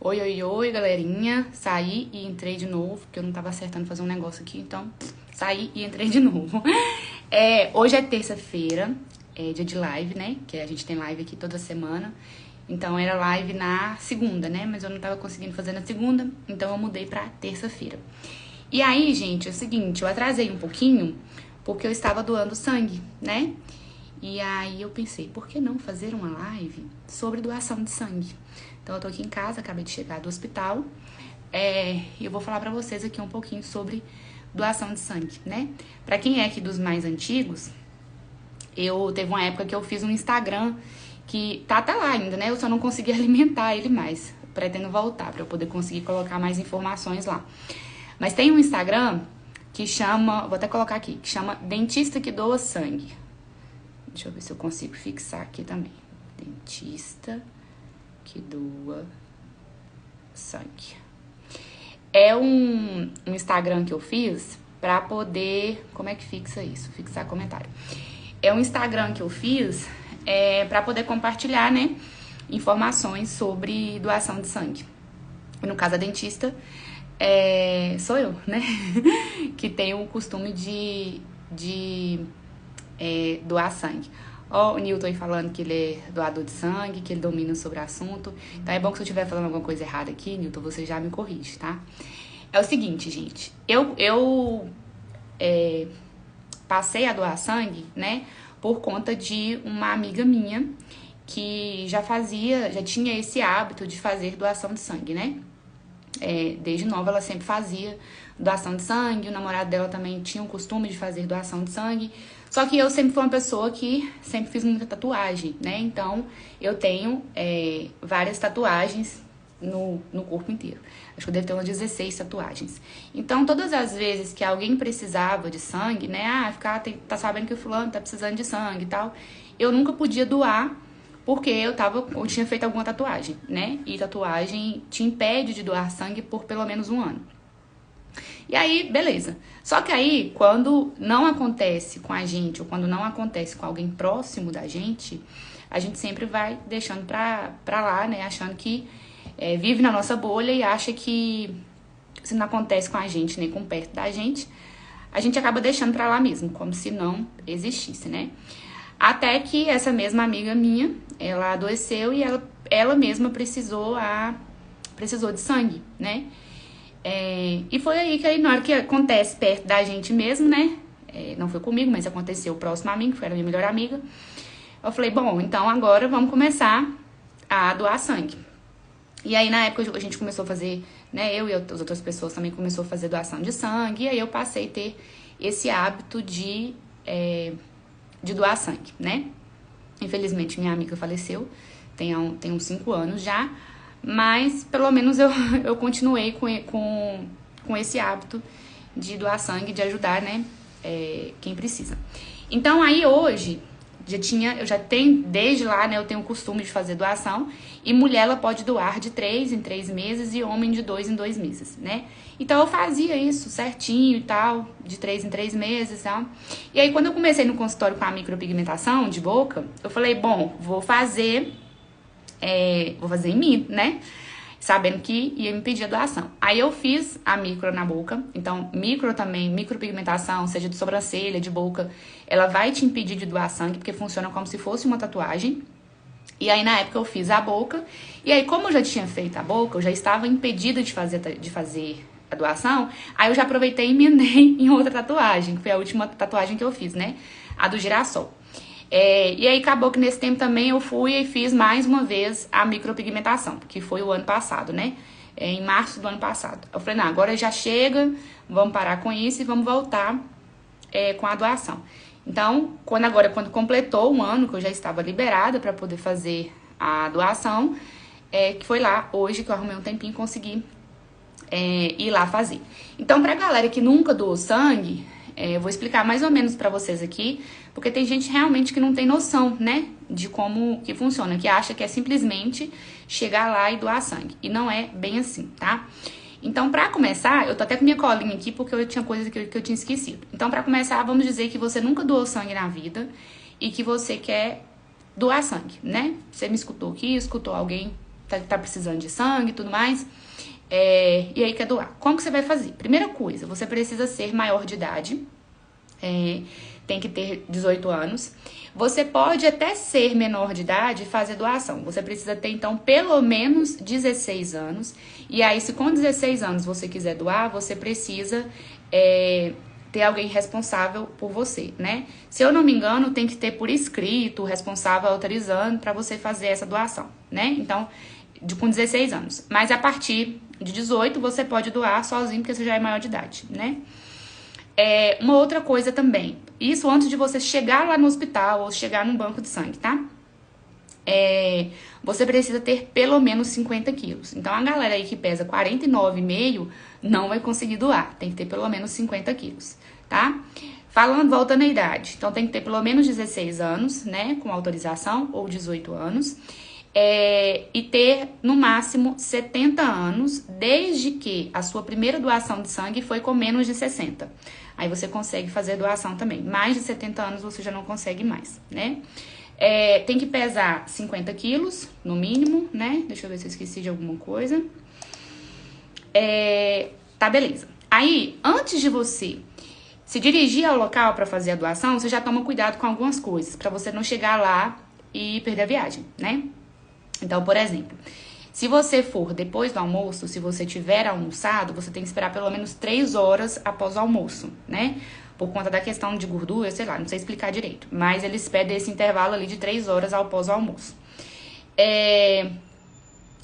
Oi, oi, oi, galerinha. Saí e entrei de novo, porque eu não tava acertando fazer um negócio aqui, então saí e entrei de novo. Hoje é terça-feira, é dia de live, né? Que a gente tem live aqui toda semana. Então era live na segunda, né? Mas eu não tava conseguindo fazer na segunda, então eu mudei pra terça-feira. E aí, gente, é o seguinte, eu atrasei um pouquinho, porque eu estava doando sangue, né? E aí eu pensei, por que não fazer uma live sobre doação de sangue? Então eu tô aqui em casa, acabei de chegar do hospital, e eu vou falar pra vocês aqui um pouquinho sobre doação de sangue, né? Pra quem é aqui dos mais antigos, teve uma época que eu fiz um Instagram que tá até lá ainda, né? Eu só não consegui alimentar ele mais. Pretendo voltar pra eu poder conseguir colocar mais informações lá. Mas tem um Instagram que chama, vou até colocar aqui, que chama Dentista que Doa Sangue. Deixa eu ver se eu consigo fixar aqui também. Dentista que doa sangue. É um Instagram que eu fiz pra poder... Como é que fixa isso? Fixar comentário. É um Instagram que eu fiz pra poder compartilhar, né, informações sobre doação de sangue. No caso, a dentista sou eu, né? Que tenho o costume de doar sangue. Ó, o Newton aí falando que ele é doador de sangue, que ele domina sobre o assunto. Então é bom que se eu estiver falando alguma coisa errada aqui, Newton, você já me corrige, tá? É o seguinte, gente. Eu passei a doar sangue, né? Por conta de uma amiga minha que já tinha esse hábito de fazer doação de sangue, né? Desde nova ela sempre fazia doação de sangue, o namorado dela também tinha o costume de fazer doação de sangue. Só que eu sempre fui uma pessoa que sempre fiz muita tatuagem, né? Então eu tenho várias tatuagens no corpo inteiro. Acho que eu devo ter umas 16 tatuagens. Então todas as vezes que alguém precisava de sangue, né? Tá sabendo que o fulano tá precisando de sangue e tal, eu nunca podia doar porque eu tinha feito alguma tatuagem, né? E tatuagem te impede de doar sangue por pelo menos um ano. E aí, beleza. Só que aí, quando não acontece com a gente, ou quando não acontece com alguém próximo da gente, a gente sempre vai deixando pra lá, né? Achando que vive na nossa bolha e acha que se não acontece com a gente, nem com perto da gente, a gente acaba deixando pra lá mesmo, como se não existisse, né? Até que essa mesma amiga minha, ela adoeceu e ela mesma precisou de sangue, né? E foi aí que na hora que acontece perto da gente mesmo, né? Não foi comigo, mas aconteceu próximo a mim, que foi a minha melhor amiga. Eu falei, bom, então agora vamos começar a doar sangue. E aí na época a gente começou a fazer, né? Eu e as outras pessoas também começou a fazer doação de sangue. E aí eu passei a ter esse hábito de doar sangue, né? Infelizmente, minha amiga faleceu, tem uns 5 anos já, mas pelo menos eu continuei com esse hábito de doar sangue, de ajudar, né, quem precisa. Então, aí hoje, eu já tenho, desde lá, né, eu tenho o costume de fazer doação, e mulher, ela pode doar de 3 em 3 meses e homem de 2 em 2 meses, né? Então, eu fazia isso certinho e tal, de 3 em 3 meses e tal. E aí, quando eu comecei no consultório com a micropigmentação de boca, eu falei, bom, vou fazer em mim, né? Sabendo que ia me pedir a doação. Aí eu fiz a micro na boca. Então, micropigmentação, seja de sobrancelha, de boca, ela vai te impedir de doar sangue, porque funciona como se fosse uma tatuagem. E aí, na época, eu fiz a boca. E aí, como eu já tinha feito a boca, eu já estava impedida de fazer a doação. Aí, eu já aproveitei e emendei em outra tatuagem, que foi a última tatuagem que eu fiz, né? A do girassol. E aí, acabou que nesse tempo também eu fui e fiz mais uma vez a micropigmentação, que foi o ano passado, né? Em março do ano passado. Eu falei, não, agora já chega, vamos parar com isso e vamos voltar com a doação. Então, quando completou um ano que eu já estava liberada para poder fazer a doação, que foi lá hoje que eu arrumei um tempinho e consegui ir lá fazer. Então, pra galera que nunca doou sangue, eu vou explicar mais ou menos pra vocês aqui, porque tem gente realmente que não tem noção, né, de como que funciona, que acha que é simplesmente chegar lá e doar sangue. E não é bem assim, tá? Então, pra começar, eu tô até com minha colinha aqui porque eu tinha coisas que eu tinha esquecido. Então, pra começar, vamos dizer que você nunca doou sangue na vida e que você quer doar sangue, né? Você me escutou aqui, escutou alguém tá precisando de sangue e tudo mais, e aí quer doar. Como que você vai fazer? Primeira coisa, você precisa ser maior de idade, tem que ter 18 anos. Você pode até ser menor de idade e fazer doação. Você precisa ter, então, pelo menos 16 anos. E aí, se com 16 anos você quiser doar, você precisa ter alguém responsável por você, né? Se eu não me engano, tem que ter por escrito o responsável autorizando para você fazer essa doação, né? Então, com 16 anos. Mas a partir de 18, você pode doar sozinho, porque você já é maior de idade, né? Uma outra coisa também, isso antes de você chegar lá no hospital ou chegar num banco de sangue, tá? Você precisa ter pelo menos 50 quilos. Então, a galera aí que pesa 49,5 não vai conseguir doar. Tem que ter pelo menos 50 quilos, tá? Voltando à idade. Então, tem que ter pelo menos 16 anos, né? Com autorização, ou 18 anos. E ter, no máximo, 70 anos, desde que a sua primeira doação de sangue foi com menos de 60. Aí você consegue fazer doação também. Mais de 70 anos você já não consegue mais, né? Tem que pesar 50 quilos, no mínimo, né? Deixa eu ver se eu esqueci de alguma coisa. Tá, beleza. Aí, antes de você se dirigir ao local para fazer a doação, você já toma cuidado com algumas coisas, para você não chegar lá e perder a viagem, né? Então, por exemplo, se você for depois do almoço, se você tiver almoçado, você tem que esperar pelo menos 3 horas após o almoço, né? Por conta da questão de gordura, sei lá, não sei explicar direito. Mas eles pedem esse intervalo ali de 3 horas após o almoço.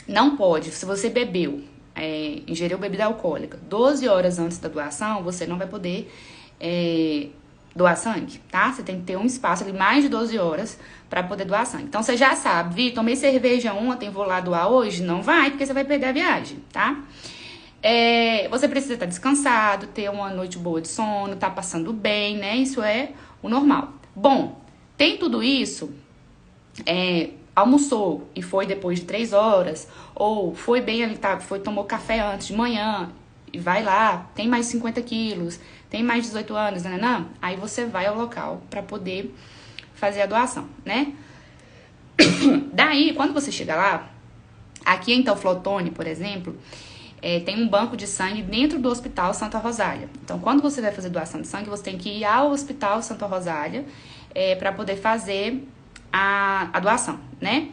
Não pode, se você bebeu, ingeriu bebida alcoólica 12 horas antes da doação, você não vai poder doar sangue, tá? Você tem que ter um espaço ali mais de 12 horas para poder doar sangue. Então, você já sabe, Vi, tomei cerveja ontem, vou lá doar hoje? Não vai, porque você vai perder a viagem, tá? Você precisa estar descansado, ter uma noite boa de sono, tá passando bem, né? Isso é o normal. Bom, tem tudo isso, almoçou e foi depois de 3 horas, ou foi bem ali, tomou café antes de manhã, e vai lá, tem mais 50 quilos, tem mais 18 anos, né? Aí você vai ao local para poder fazer a doação, né? Daí, quando você chega lá, aqui em Teoflotone, por exemplo, tem um banco de sangue dentro do Hospital Santa Rosália. Então, quando você vai fazer doação de sangue, você tem que ir ao Hospital Santa Rosália para poder fazer a doação, né?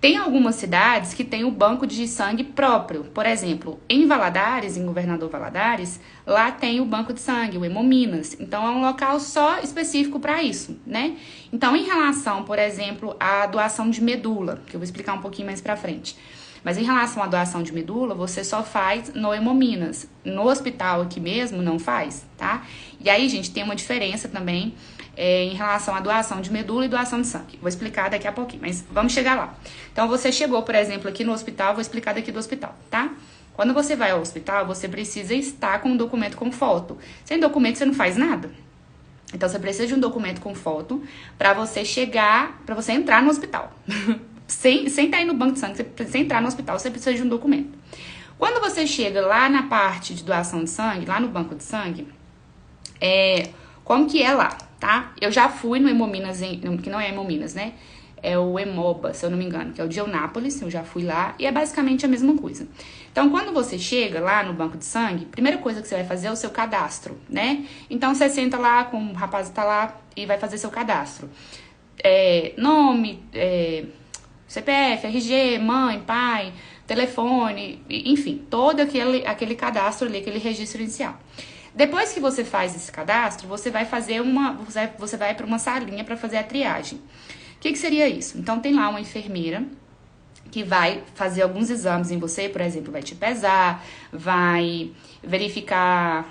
Tem algumas cidades que tem o banco de sangue próprio. Por exemplo, em Valadares, em Governador Valadares, lá tem o banco de sangue, o Hemominas. Então, é um local só específico para isso, né? Então, em relação, por exemplo, à doação de medula, que eu vou explicar um pouquinho mais pra frente. Mas em relação à doação de medula, você só faz no Hemominas. No hospital aqui mesmo, não faz, tá? E aí, gente, tem uma diferença também em relação à doação de medula e doação de sangue. Vou explicar daqui a pouquinho, mas vamos chegar lá. Então, você chegou, por exemplo, aqui no hospital, vou explicar daqui do hospital, tá? Quando você vai ao hospital, você precisa estar com um documento com foto. Sem documento, você não faz nada. Então, você precisa de um documento com foto para você chegar, para você entrar no hospital. sem estar aí no banco de sangue, sem entrar no hospital, você precisa de um documento. Quando você chega lá na parte de doação de sangue, lá no banco de sangue, como que é lá, tá? Eu já fui no Hemominas, que não é Hemominas, né? É o Hemoba, se eu não me engano, que é o de Eunápolis, eu já fui lá, e é basicamente a mesma coisa. Então, quando você chega lá no banco de sangue, a primeira coisa que você vai fazer é o seu cadastro, né? Então, você senta lá, com o rapaz que tá lá, e vai fazer seu cadastro. Nome, CPF, RG, mãe, pai, telefone, enfim, todo aquele cadastro ali, aquele registro inicial. Depois que você faz esse cadastro, você vai fazer você vai para uma salinha para fazer a triagem. O que seria isso? Então, tem lá uma enfermeira que vai fazer alguns exames em você, por exemplo, vai te pesar, vai verificar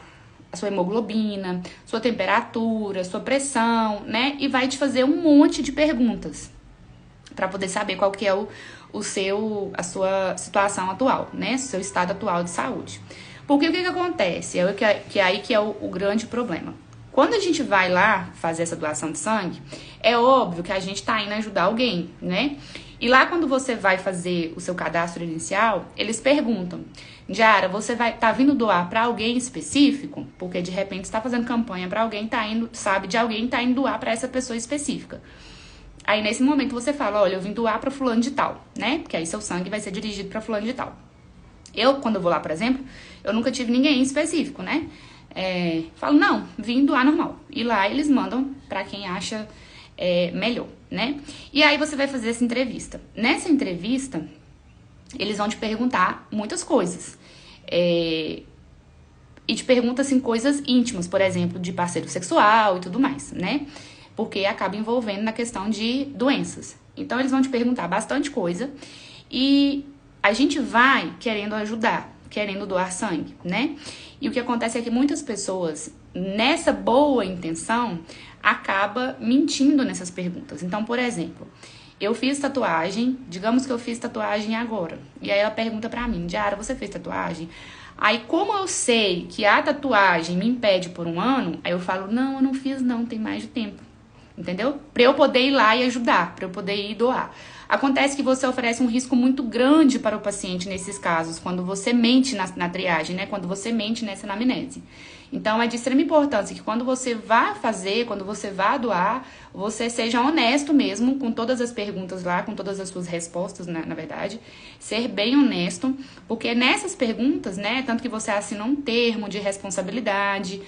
a sua hemoglobina, sua temperatura, sua pressão, né? E vai te fazer um monte de perguntas para poder saber qual que é a sua situação atual, né? Seu estado atual de saúde. Porque o que acontece? É aí que é o grande problema. Quando a gente vai lá fazer essa doação de sangue, é óbvio que a gente tá indo ajudar alguém, né? E lá quando você vai fazer o seu cadastro inicial, eles perguntam: Diara, você tá vindo doar para alguém específico? Porque de repente está fazendo campanha para alguém, sabe de alguém, tá indo doar para essa pessoa específica. Aí, nesse momento, você fala, olha, eu vim doar pra fulano de tal, né? Porque aí seu sangue vai ser dirigido pra fulano de tal. Eu, quando eu vou lá, por exemplo, eu nunca tive ninguém específico, né? Falo, não, vim doar normal. E lá eles mandam pra quem acha melhor, né? E aí você vai fazer essa entrevista. Nessa entrevista, eles vão te perguntar muitas coisas. E te perguntam, assim, coisas íntimas, por exemplo, de parceiro sexual e tudo mais, né? Porque acaba envolvendo na questão de doenças. Então, eles vão te perguntar bastante coisa e a gente vai querendo ajudar, querendo doar sangue, né? E o que acontece é que muitas pessoas, nessa boa intenção, acaba mentindo nessas perguntas. Então, por exemplo, eu fiz tatuagem, digamos que eu fiz tatuagem agora. E aí ela pergunta pra mim, Diara, você fez tatuagem? Aí, como eu sei que a tatuagem me impede por um ano, aí eu falo, não, eu não fiz não, tem mais de tempo. Entendeu? Pra eu poder ir lá e ajudar, pra eu poder ir doar. Acontece que você oferece um risco muito grande para o paciente nesses casos, quando você mente na triagem, né? Quando você mente nessa anamnese. Então, é de extrema importância que quando você vá fazer, quando você vá doar, você seja honesto mesmo com todas as perguntas lá, com todas as suas respostas, na verdade. Ser bem honesto, porque nessas perguntas, né, tanto que você assina um termo de responsabilidade,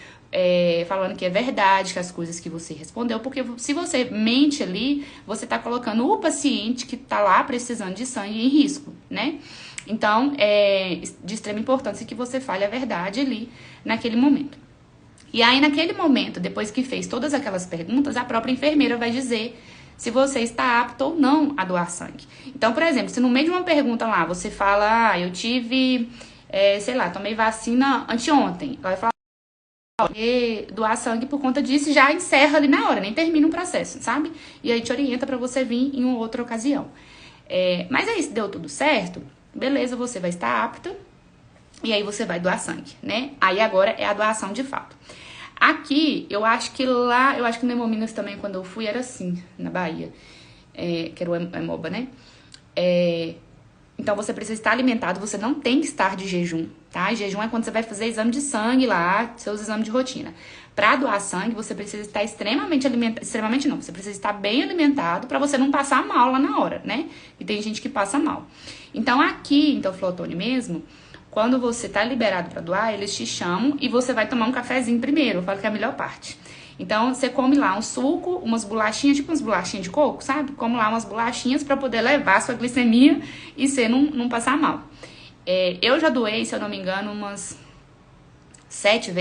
falando que é verdade, que as coisas que você respondeu, porque se você mente ali, você tá colocando o paciente que tá lá precisando de sangue em risco, né? Então, é de extrema importância que você fale a verdade ali, naquele momento. E aí, naquele momento, depois que fez todas aquelas perguntas, a própria enfermeira vai dizer se você está apto ou não a doar sangue. Então, por exemplo, se no meio de uma pergunta lá, você fala, eu tive, sei lá, tomei vacina anteontem, ela vai falar, doar sangue por conta disso, já encerra ali na hora, nem termina o processo, sabe? E aí te orienta pra você vir em uma outra ocasião. Mas aí, se deu tudo certo, beleza, você vai estar apta e aí você vai doar sangue, né? Aí agora é a doação de fato. Aqui, eu acho que no Hemominas também, quando eu fui, era assim, na Bahia, que era o Hemoba, né? Então, você precisa estar alimentado, você não tem que estar de jejum, tá? Jejum é quando você vai fazer exame de sangue lá, seus exames de rotina. Pra doar sangue, você precisa estar extremamente alimentado, extremamente não, você precisa estar bem alimentado pra você não passar mal lá na hora, né? E tem gente que passa mal. Então, aqui, em Teoflotone mesmo, quando você tá liberado pra doar, eles te chamam e você vai tomar um cafezinho primeiro, eu falo que é a melhor parte. Então, você come lá um suco, umas bolachinhas, tipo umas bolachinhas de coco, sabe? Come lá umas bolachinhas pra poder levar a sua glicemia e você não passar mal. Eu já doei, se eu não me engano, umas 7,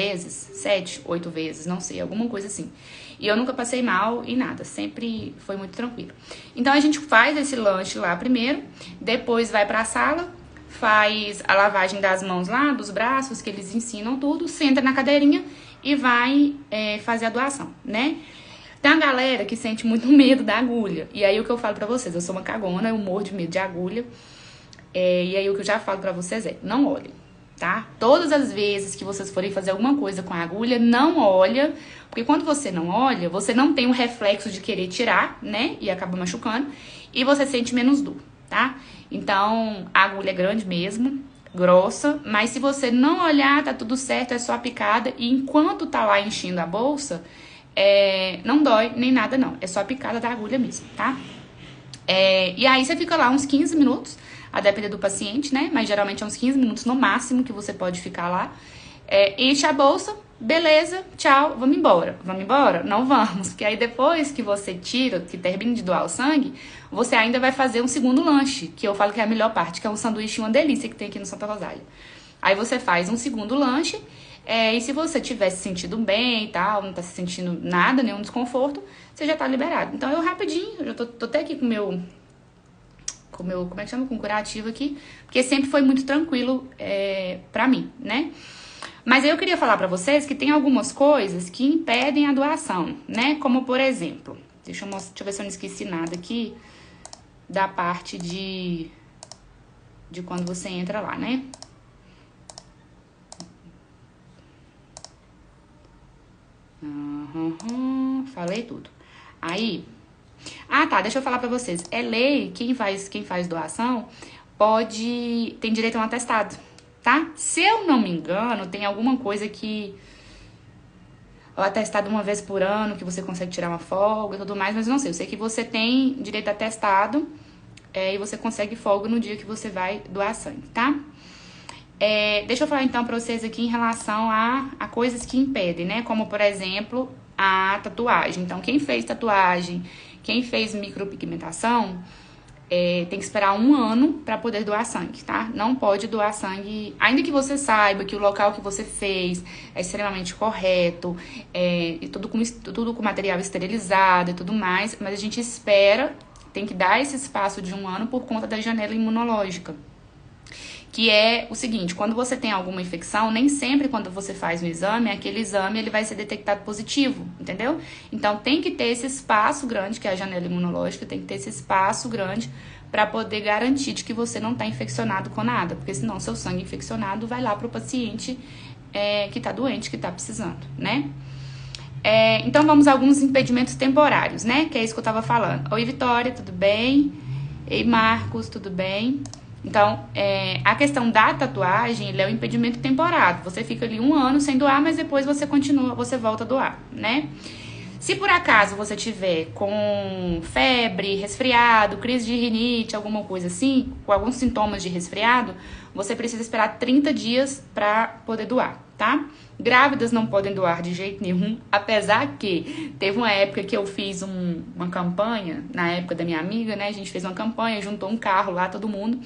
8 vezes, não sei, alguma coisa assim. E eu nunca passei mal e nada, sempre foi muito tranquilo. Então, a gente faz esse lanche lá primeiro, depois vai pra sala, faz a lavagem das mãos lá, dos braços, que eles ensinam tudo, senta na cadeirinha e vai fazer a doação, né? Tem uma galera que sente muito medo da agulha. E aí o que eu falo pra vocês, eu sou uma cagona, eu morro de medo de agulha. E aí o que eu já falo pra vocês não olhem, tá? Todas as vezes que vocês forem fazer alguma coisa com a agulha, não olha, porque quando você não olha, você não tem um reflexo de querer tirar, né? E acaba machucando, e você sente menos dor, tá? Então, a agulha é grande mesmo, grossa, mas se você não olhar, tá tudo certo, é só a picada, e enquanto tá lá enchendo a bolsa, não dói nem nada não, é só a picada da agulha mesmo, tá? E aí você fica lá uns 15 minutos, a depender do paciente, né? Mas geralmente é uns 15 minutos no máximo que você pode ficar lá. Enche a bolsa, beleza, tchau, vamos embora. Vamos embora? Não vamos, porque aí depois que você tira, que termina de doar o sangue, você ainda vai fazer um segundo lanche, que eu falo que é a melhor parte, que é um sanduíche, uma delícia que tem aqui no Santa Rosália. Aí você faz um segundo lanche, e se você tiver se sentindo bem e tal, não tá se sentindo nada, nenhum desconforto, você já tá liberado. Então eu rapidinho, eu já tô até aqui com o meu, como é que chama? Com o curativo aqui, porque sempre foi muito tranquilo pra mim, né? Mas eu queria falar pra vocês que tem algumas coisas que impedem a doação, né? Como, por exemplo, deixa eu ver se eu não esqueci nada aqui da parte de quando você entra lá, né? Falei tudo. Aí... Ah, tá, deixa eu falar pra vocês. É lei, quem faz doação tem direito a um atestado, tá? Se eu não me engano, tem alguma coisa que... ou atestado uma vez por ano, que você consegue tirar uma folga e tudo mais, mas eu não sei. Eu sei que você tem direito a atestado e você consegue folga no dia que você vai doar sangue, tá? Deixa eu falar então pra vocês aqui em relação a coisas que impedem, né? Como, por exemplo, a tatuagem. Então, quem fez tatuagem, quem fez micropigmentação, tem que esperar 1 ano pra poder doar sangue, tá? Não pode doar sangue, ainda que você saiba que o local que você fez é extremamente correto, e tudo com material esterilizado e tudo mais, mas a gente espera, tem que dar esse espaço de 1 ano por conta da janela imunológica. Que é o seguinte, quando você tem alguma infecção, nem sempre quando você faz um exame, aquele exame ele vai ser detectado positivo, entendeu? Então tem que ter esse espaço grande, que é a janela imunológica, tem que ter esse espaço grande para poder garantir de que você não está infeccionado com nada, porque senão seu sangue infeccionado vai lá para o paciente que está doente, que está precisando, né? Então vamos a alguns impedimentos temporários, né? Que é isso que eu estava falando. Oi, Vitória, tudo bem? Ei, Marcos, tudo bem? Então, a questão da tatuagem, ele é um impedimento temporário. Você fica ali 1 ano sem doar, mas depois você continua, você volta a doar, né? Se por acaso você tiver com febre, resfriado, crise de rinite, alguma coisa assim, com alguns sintomas de resfriado, você precisa esperar 30 dias para poder doar, tá? Grávidas não podem doar de jeito nenhum, apesar que teve uma época que eu fiz uma campanha, na época da minha amiga, né? A gente fez uma campanha, juntou um carro lá, todo mundo,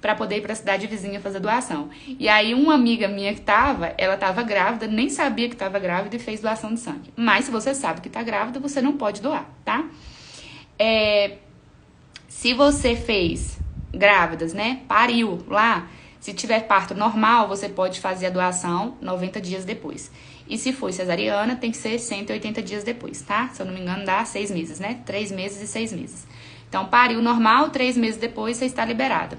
pra poder ir pra cidade vizinha fazer doação. E aí uma amiga minha ela tava grávida, nem sabia que tava grávida e fez doação de sangue. Mas se você sabe que tá grávida, você não pode doar, tá? Se você fez grávidas, né? Pariu lá. Se tiver parto normal, você pode fazer a doação 90 dias depois. E se for cesariana, tem que ser 180 dias depois, tá? Se eu não me engano, dá 6 meses, né? 3 meses e 6 meses. Então, pariu normal, 3 meses depois você está liberada.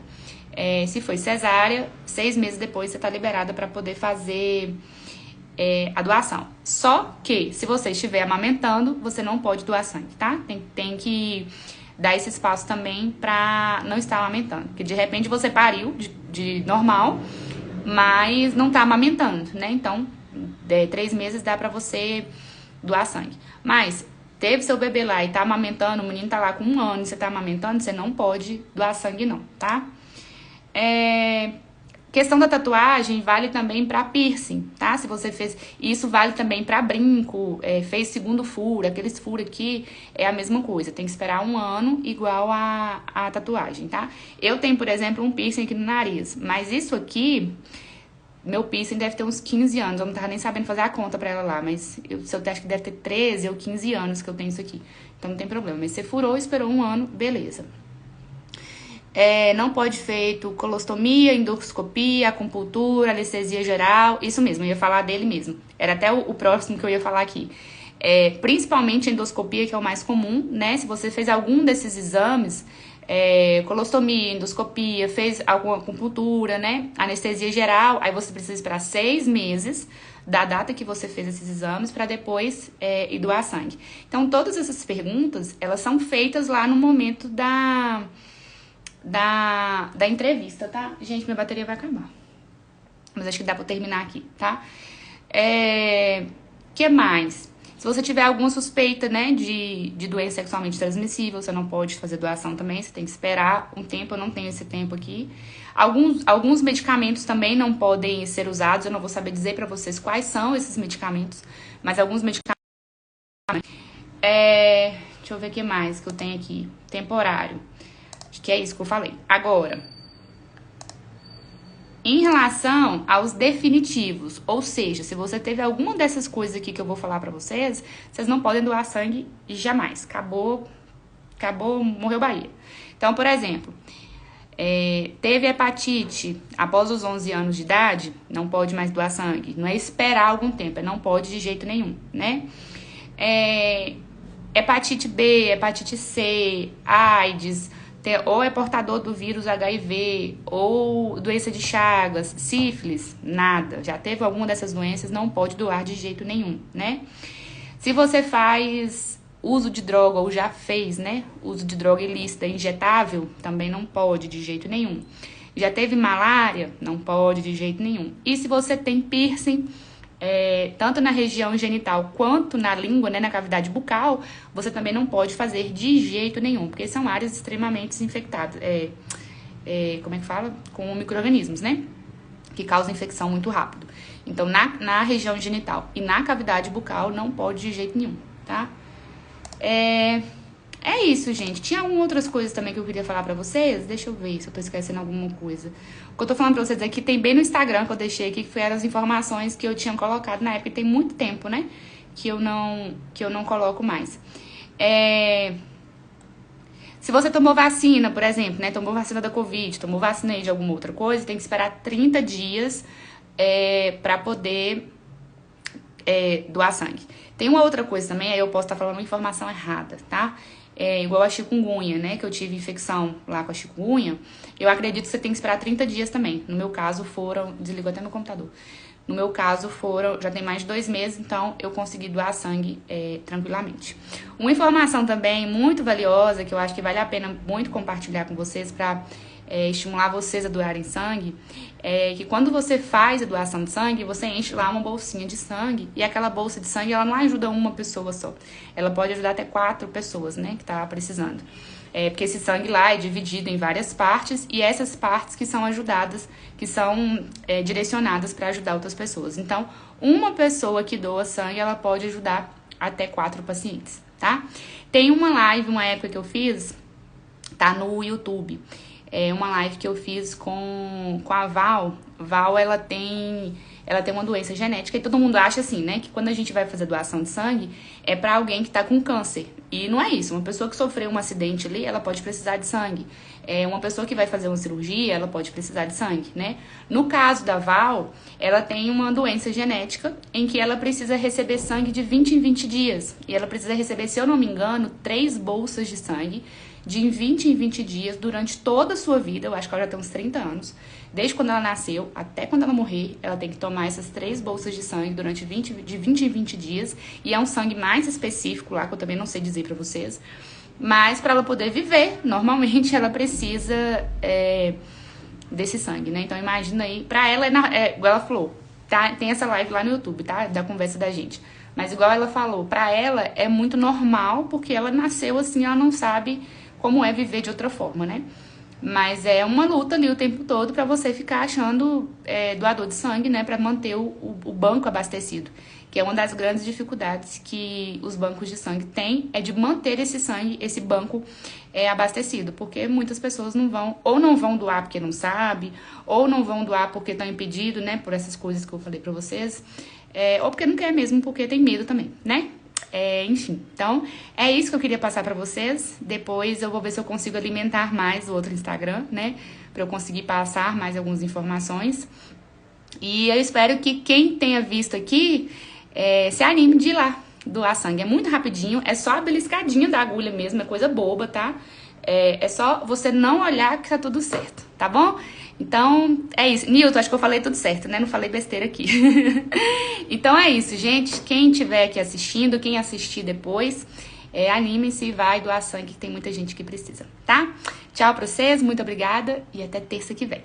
Se foi cesárea, 6 meses depois você está liberada para poder fazer a doação. Só que, se você estiver amamentando, você não pode doar sangue, tá? Tem que dar esse espaço também pra não estar amamentando. Porque de repente você pariu de normal, mas não tá amamentando, né? Então, 3 meses dá pra você doar sangue. Mas teve seu bebê lá e tá amamentando, o menino tá lá com 1 ano e você tá amamentando, você não pode doar sangue não, tá? Questão da tatuagem vale também pra piercing, tá? Se você fez... Isso vale também pra brinco, fez segundo furo, aqueles furos aqui, é a mesma coisa. Tem que esperar 1 ano igual a tatuagem, tá? Eu tenho, por exemplo, um piercing aqui no nariz, mas isso aqui, meu piercing deve ter uns 15 anos. Eu não tava nem sabendo fazer a conta pra ela lá, mas acho que deve ter 13 ou 15 anos que eu tenho isso aqui. Então não tem problema. Mas você furou, esperou 1 ano, beleza. Não pode feito colostomia, endoscopia, acupuntura, anestesia geral. Isso mesmo, eu ia falar dele mesmo. Era até o próximo que eu ia falar aqui. Principalmente endoscopia, que é o mais comum, né? Se você fez algum desses exames, colostomia, endoscopia, fez alguma acupuntura, né? Anestesia geral, aí você precisa esperar 6 meses da data que você fez esses exames para depois ir doar sangue. Então, todas essas perguntas, elas são feitas lá no momento da entrevista, tá? Gente, minha bateria vai acabar. Mas acho que dá pra terminar aqui, tá? Que mais? Se você tiver alguma suspeita, né, de doença sexualmente transmissível, você não pode fazer doação também, você tem que esperar um tempo, eu não tenho esse tempo aqui. Alguns medicamentos também não podem ser usados, eu não vou saber dizer pra vocês quais são esses medicamentos, mas alguns medicamentos... deixa eu ver o que mais que eu tenho aqui. Temporário. Acho que é isso que eu falei. Agora, em relação aos definitivos, ou seja, se você teve alguma dessas coisas aqui que eu vou falar pra vocês, vocês não podem doar sangue jamais. Acabou, morreu Bahia. Então, por exemplo, teve hepatite após os 11 anos de idade, não pode mais doar sangue. Não é esperar algum tempo, não pode de jeito nenhum, né? Hepatite B, hepatite C, AIDS... ou é portador do vírus HIV, ou doença de Chagas, sífilis, nada. Já teve alguma dessas doenças, não pode doar de jeito nenhum, né? Se você faz uso de droga, ou já fez, né? Uso de droga ilícita, injetável, também não pode de jeito nenhum. Já teve malária, não pode de jeito nenhum. E se você tem piercing, tanto na região genital quanto na língua, né, na cavidade bucal, você também não pode fazer de jeito nenhum, porque são áreas extremamente infectadas, como é que fala? Com micro-organismos, né, que causam infecção muito rápido. Então, na região genital e na cavidade bucal, não pode de jeito nenhum, tá? É isso, gente. Tinha algumas outras coisas também que eu queria falar pra vocês. Deixa eu ver se eu tô esquecendo alguma coisa. O que eu tô falando pra vocês aqui tem bem no Instagram que eu deixei aqui, que foram as informações que eu tinha colocado na época. E tem muito tempo, né? Que eu não coloco mais. Se você tomou vacina, por exemplo, né? Tomou vacina da Covid, tomou vacina aí de alguma outra coisa, tem que esperar 30 dias pra poder doar sangue. Tem uma outra coisa também, aí eu posso estar falando uma informação errada, tá? Igual a chikungunya, né? Que eu tive infecção lá com a chikungunya. Eu acredito que você tem que esperar 30 dias também. No meu caso foram... Desligou até meu computador. No meu caso foram... Já tem mais de 2 meses, então eu consegui doar sangue tranquilamente. Uma informação também muito valiosa, que eu acho que vale a pena muito compartilhar com vocês pra estimular vocês a doarem sangue, que quando você faz a doação de sangue, você enche lá uma bolsinha de sangue, e aquela bolsa de sangue, ela não ajuda uma pessoa só, ela pode ajudar até 4 pessoas, né, que tá precisando. Porque esse sangue lá é dividido em várias partes, e essas partes que são ajudadas, que são direcionadas para ajudar outras pessoas. Então, uma pessoa que doa sangue, ela pode ajudar até 4 pacientes, tá? Tem uma live, uma época que eu fiz, tá no YouTube, uma live que eu fiz com a Val. Val, ela tem uma doença genética e todo mundo acha assim, né? Que quando a gente vai fazer doação de sangue, é pra alguém que tá com câncer. E não é isso. Uma pessoa que sofreu um acidente ali, ela pode precisar de sangue. Uma pessoa que vai fazer uma cirurgia, ela pode precisar de sangue, né? No caso da Val, ela tem uma doença genética em que ela precisa receber sangue de 20 em 20 dias. E ela precisa receber, se eu não me engano, 3 bolsas de sangue de 20 em 20 dias durante toda a sua vida. Eu acho que ela já tem uns 30 anos. Desde quando ela nasceu até quando ela morrer, ela tem que tomar essas 3 bolsas de sangue durante de 20 em 20 dias. E é um sangue mais específico lá, que eu também não sei dizer pra vocês. Mas para ela poder viver, normalmente ela precisa desse sangue, né? Então imagina aí, pra ela, igual ela falou, tá? Tem essa live lá no YouTube, tá? Da conversa da gente. Mas igual ela falou, pra ela é muito normal, porque ela nasceu assim, ela não sabe como é viver de outra forma, né? Mas é uma luta ali o tempo todo pra você ficar achando doador de sangue, né? Pra manter o banco abastecido. Que é uma das grandes dificuldades que os bancos de sangue têm, é de manter esse sangue, esse banco abastecido. Porque muitas pessoas não vão doar porque não sabe, ou não vão doar porque estão impedidos, né? Por essas coisas que eu falei pra vocês. Ou porque não quer mesmo, porque tem medo também, né? Enfim, então é isso que eu queria passar pra vocês. Depois eu vou ver se eu consigo alimentar mais o outro Instagram, né? Pra eu conseguir passar mais algumas informações. E eu espero que quem tenha visto aqui se anime de ir lá doar sangue. É muito rapidinho, é só a beliscadinha da agulha mesmo, é coisa boba, tá? É só você não olhar que tá tudo certo, tá bom? Então, é isso. Nilton, acho que eu falei tudo certo, né? Não falei besteira aqui. Então é isso, gente. Quem estiver aqui assistindo, quem assistir depois, anime-se e vai doar sangue, que tem muita gente que precisa, tá? Tchau pra vocês, muito obrigada e até terça que vem.